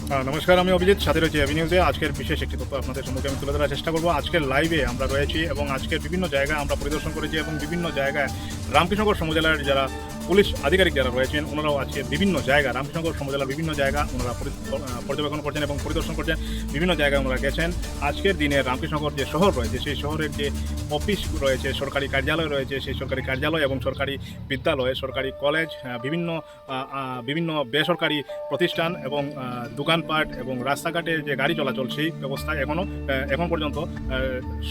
নমস্কার, আমি অভিজিৎ, সাথে রয়েছে এবি নিউজে। আজকের বিশেষ একটি তথ্য আপনাদের সম্মুখে আমি তুলে ধরার চেষ্টা করব। আজকের লাইভে আমরা রয়েছি এবং আজকের বিভিন্ন জায়গায় আমরা পরিদর্শন করেছি এবং বিভিন্ন জায়গায় রামকৃষ্ণগড় সমজেলার যারা পুলিশ আধিকারিক যারা রয়েছেন ওনারাও আজকে বিভিন্ন জায়গা রামকৃষ্ণগড় সমজেলার বিভিন্ন জায়গা ওনারা পর্যবেক্ষণ করছেন এবং পরিদর্শন করছেন। বিভিন্ন জায়গায় ওনারা গেছেন। আজকের দিনে রামকৃষ্ণগড় যে শহর রয়েছে সেই শহরের যে অফিস রয়েছে, সরকারি কার্যালয় রয়েছে, সেই সরকারি কার্যালয় এবং সরকারি বিদ্যালয়, সরকারি কলেজ, বিভিন্ন বেসরকারি প্রতিষ্ঠান এবং দোকানপাট এবং রাস্তাঘাটে যে গাড়ি চলাচল সেই ব্যবস্থা এখন পর্যন্ত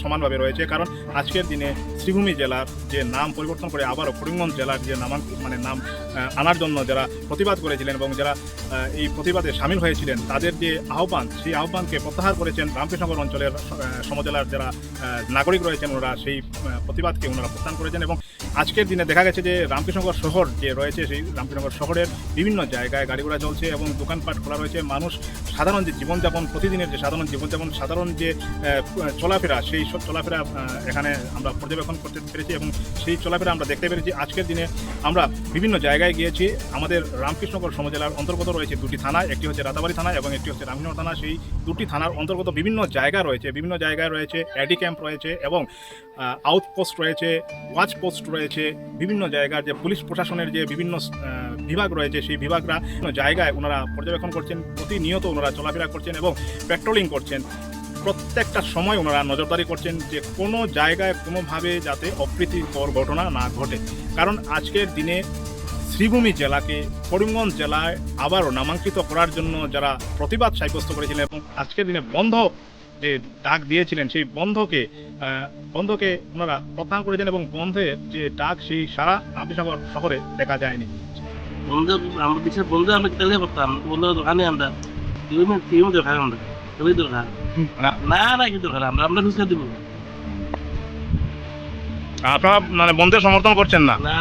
সমানভাবে রয়েছে। কারণ আজকের দিনে শ্রীভূমি জেলার যে নাম পরিবর্তন করে আবারও করিমগঞ্জ জেলার যে নাম আনার জন্য যারা প্রতিবাদ করেছিলেন এবং যারা এই প্রতিবাদে সামিল হয়েছিলেন তাদের যে আহ্বান, সেই আহ্বানকে প্রত্যাহার করেছেন রামকৃষ্ণগড় অঞ্চলের সমজেলার যারা নাগরিক রয়েছেন। ওনারা সেই প্রতিবাদকে ওনারা প্রত্যাহার করেছেন এবং আজকের দিনে দেখা গেছে যে রামকৃষ্ণগড় শহর যে রয়েছে সেই রামকৃষ্ণগড় শহরের বিভিন্ন জায়গায় গাড়ি ঘোড়া চলছে এবং দোকানপাট খোলা রয়েছে। মানুষ সাধারণ যে জীবনযাপন, প্রতিদিনের যে সাধারণ জীবনযাপন, সাধারণ যে চলাফেরা, সেই সব চলাফেরা এখানে আমরা পর্যবেক্ষণ করতে পেরেছি এবং সেই চলাফেরা আমরা দেখতে পেরেছি। আজকের দিনে আমরা বিভিন্ন জায়গায় গিয়েছি। আমাদের রামকৃষ্ণগড় সমজেলার অন্তর্গত রয়েছে দুটি থানা, একটি হচ্ছে রাতাবাড়ি থানা এবং একটি হচ্ছে রামকৃষ্ণগড় থানা। সেই দুটি থানার অন্তর্গত বিভিন্ন জায়গা রয়েছে, বিভিন্ন জায়গায় রয়েছে এডি ক্যাম্প রয়েছে এবং আউটপোস্ট রয়েছে, ওয়াচ পোস্ট রয়েছে। বিভিন্ন জায়গার যে পুলিশ প্রশাসনের যে বিভিন্ন বিভাগ রয়েছে সেই বিভাগরা জায়গায় ওনারা পর্যবেক্ষণ করছেন। প্রতিনিয়ত ওনারা চলাফেরা করছেন এবং পেট্রোলিং করছেন। প্রত্যেকটা সময় ওনারা নজরদারি করছেন যে কোনো জায়গায় কোনোভাবে যাতে অপ্রীতিকর ঘটনা না ঘটে। কারণ আজকের দিনে শ্রীভূমি জেলাকে করিমগঞ্জ জেলায় আবারও নামাঙ্কিত করার জন্য যারা প্রতিবাদ সাব্যস্ত করেছিলেন এবং আজকের দিনে বন্ধ যে ডাক দিয়েছিলেন সেই বন্ধকে ওনারা প্রত্যাহার করেছেন এবং বন্ধের যে ডাক সেই সারা রামকৃষ্ণগড় শহরে দেখা যায়নি। বন্ধু আমরা বিশেষ বন্ধু আমরা তেলে করতাম বন্ধু দোকানে আমরা টিম দরকার আমরা সবই দরকার না কি দরকার আমরা খুঁজে দিব আপনারা বন্ধের সমর্থন করছেন না? না